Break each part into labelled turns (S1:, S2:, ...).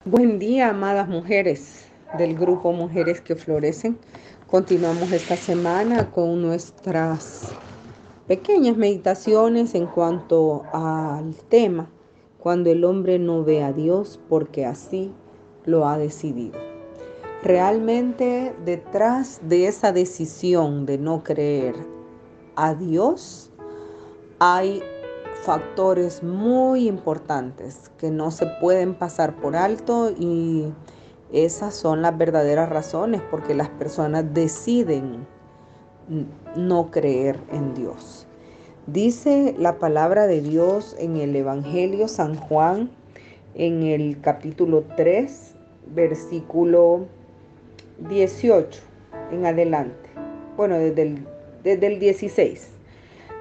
S1: Buen día, amadas mujeres del grupo Mujeres que Florecen. Continuamos esta semana con nuestras pequeñas meditaciones en cuanto al tema, cuando el hombre no ve a Dios porque así lo ha decidido. Realmente detrás de esa decisión de no creer a Dios hay factores muy importantes que no se pueden pasar por alto y esas son las verdaderas razones porque las personas deciden no creer en Dios. Dice la palabra de Dios en el Evangelio San Juan, en el capítulo 3, versículo 18 en adelante. Bueno, desde el 16.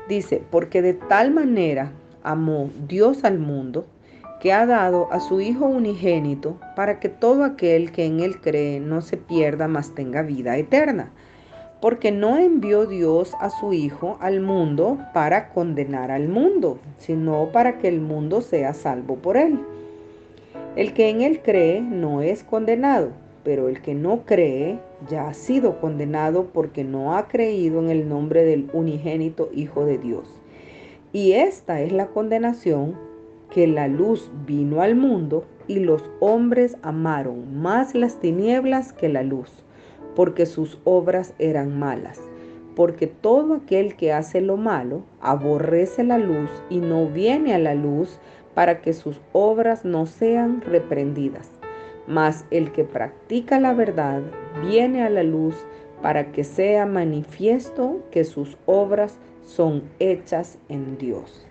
S1: Dice, porque de tal manera amó Dios al mundo, que ha dado a su Hijo unigénito, para que todo aquel que en él cree no se pierda, mas tenga vida eterna. Porque no envió Dios a su Hijo al mundo para condenar al mundo, sino para que el mundo sea salvo por él. El que en él cree no es condenado, pero el que no cree ya ha sido condenado porque no ha creído en el nombre del unigénito Hijo de Dios. Y esta es la condenación, que la luz vino al mundo y los hombres amaron más las tinieblas que la luz, porque sus obras eran malas. Porque todo aquel que hace lo malo aborrece la luz y no viene a la luz para que sus obras no sean reprendidas. Mas el que practica la verdad viene a la luz para que sea manifiesto que sus obras son hechas en Dios.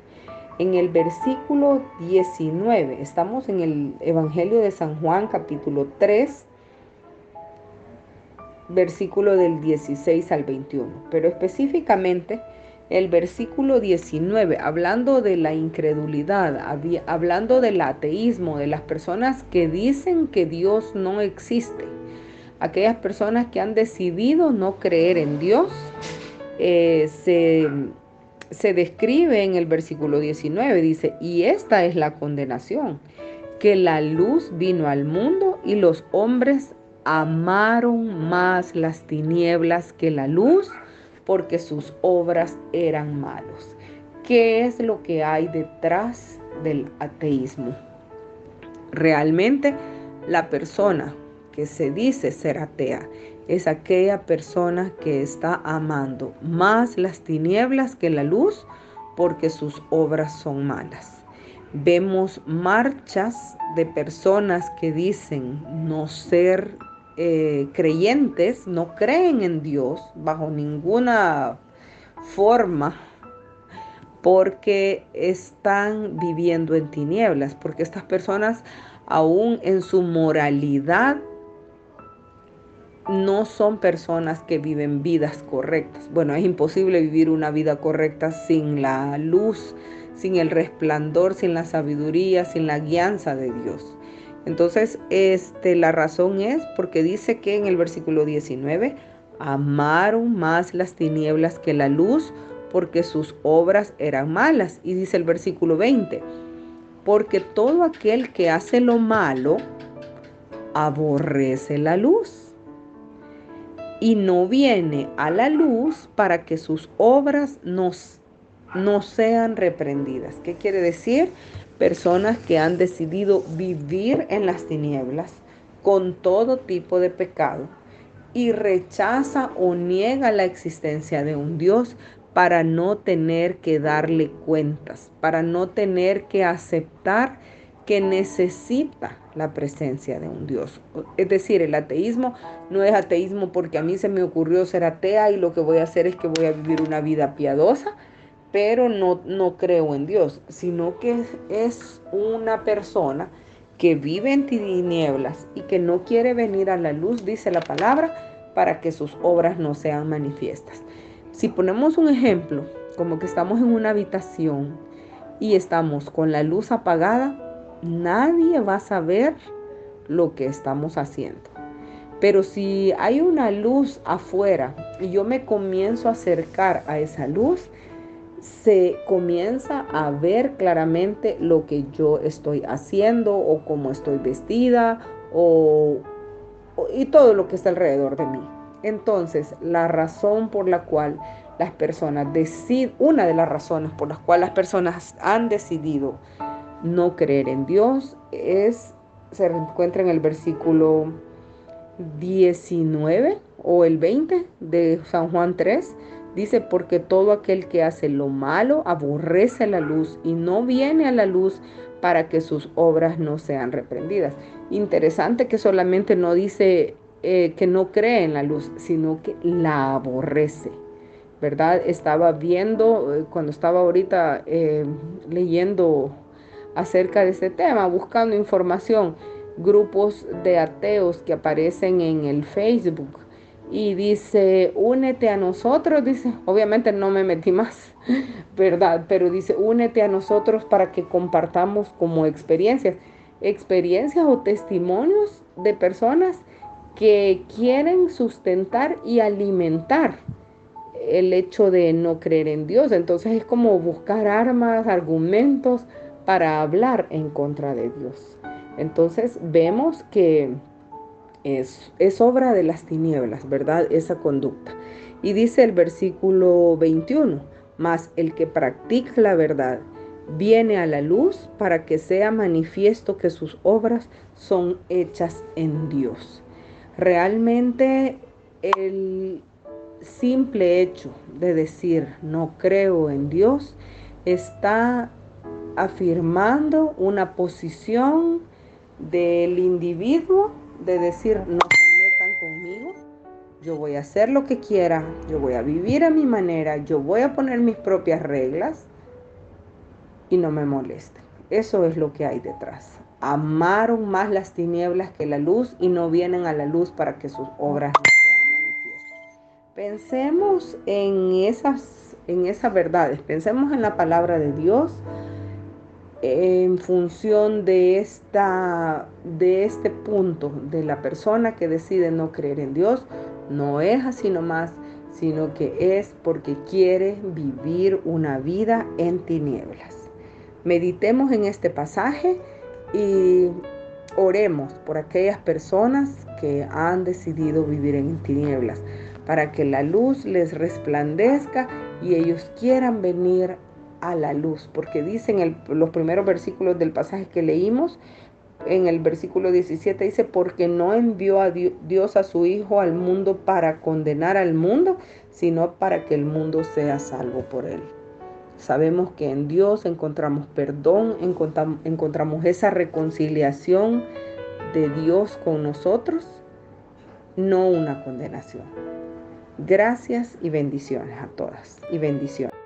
S1: En el versículo 19, estamos en el Evangelio de San Juan, capítulo 3, versículo del 16 al 21, pero específicamente el versículo 19, hablando de la incredulidad, hablando del ateísmo, de las personas que dicen que Dios no existe, aquellas personas que han decidido no creer en Dios, se describe en el versículo 19, dice, y esta es la condenación, que la luz vino al mundo y los hombres amaron más las tinieblas que la luz, porque sus obras eran malos. ¿Qué es lo que hay detrás del ateísmo? Realmente la persona que se dice ser atea es aquella persona que está amando más las tinieblas que la luz porque sus obras son malas. Vemos marchas de personas que dicen no ser creyentes, no creen en Dios bajo ninguna forma porque están viviendo en tinieblas, porque estas personas aún en su moralidad no son personas que viven vidas correctas. Bueno, es imposible vivir una vida correcta sin la luz, sin el resplandor, sin la sabiduría, sin la guianza de Dios. Entonces, la razón es porque dice que en el versículo 19, amaron más las tinieblas que la luz, porque sus obras eran malas. Y dice el versículo 20, porque todo aquel que hace lo malo aborrece la luz y no viene a la luz para que sus obras no sean reprendidas. ¿Qué quiere decir? Personas que han decidido vivir en las tinieblas con todo tipo de pecado y rechaza o niega la existencia de un Dios para no tener que darle cuentas, para no tener que aceptar que necesita la presencia de un Dios. Es decir, el ateísmo no es ateísmo porque a mí se me ocurrió ser atea y lo que voy a hacer es que voy a vivir una vida piadosa, pero no creo en Dios, sino que es una persona que vive en tinieblas y que no quiere venir a la luz, dice la palabra, para que sus obras no sean manifiestas. Si ponemos un ejemplo, como que estamos en una habitación y estamos con la luz apagada, nadie va a saber lo que estamos haciendo. Pero si hay una luz afuera y yo me comienzo a acercar a esa luz, se comienza a ver claramente lo que yo estoy haciendo o cómo estoy vestida y todo lo que está alrededor de mí. Entonces, la razón por la cual las personas deciden, una de las razones por las cuales las personas han decidido no creer en Dios se encuentra en el versículo 19 o el 20 de San Juan 3. Dice, porque todo aquel que hace lo malo aborrece la luz y no viene a la luz para que sus obras no sean reprendidas. Interesante que solamente no dice que no cree en la luz, sino que la aborrece, ¿verdad? Estaba viendo, cuando estaba ahorita leyendo acerca de este tema, buscando información, grupos de ateos que aparecen en el Facebook y dice, únete a nosotros, dice, obviamente no me metí más, ¿verdad? Pero dice, únete a nosotros para que compartamos como experiencias o testimonios de personas que quieren sustentar y alimentar el hecho de no creer en Dios. Entonces es como buscar armas, argumentos para hablar en contra de Dios. Entonces vemos que es obra de las tinieblas, ¿verdad? Esa conducta. Y dice el versículo 21, mas el que practica la verdad viene a la luz para que sea manifiesto que sus obras son hechas en Dios. Realmente el simple hecho de decir no creo en Dios está afirmando una posición del individuo de decir no se metan conmigo, yo voy a hacer lo que quiera, yo voy a vivir a mi manera, yo voy a poner mis propias reglas y no me molesten. Eso es lo que hay detrás. Amaron más las tinieblas que la luz y no vienen a la luz para que sus obras no sean manifiestas. Pensemos en esas verdades, pensemos en la palabra de Dios en función de este punto de la persona que decide no creer en Dios. No es así nomás, sino que es porque quiere vivir una vida en tinieblas. Meditemos en este pasaje y oremos por aquellas personas que han decidido vivir en tinieblas, para que la luz les resplandezca y ellos quieran venir a la luz, porque dicen los primeros versículos del pasaje que leímos, en el versículo 17 dice, porque no envió a Dios a su Hijo al mundo para condenar al mundo, sino para que el mundo sea salvo por él. Sabemos que en Dios encontramos perdón, encontramos esa reconciliación de Dios con nosotros, no una condenación. Gracias y bendiciones a todas y bendiciones.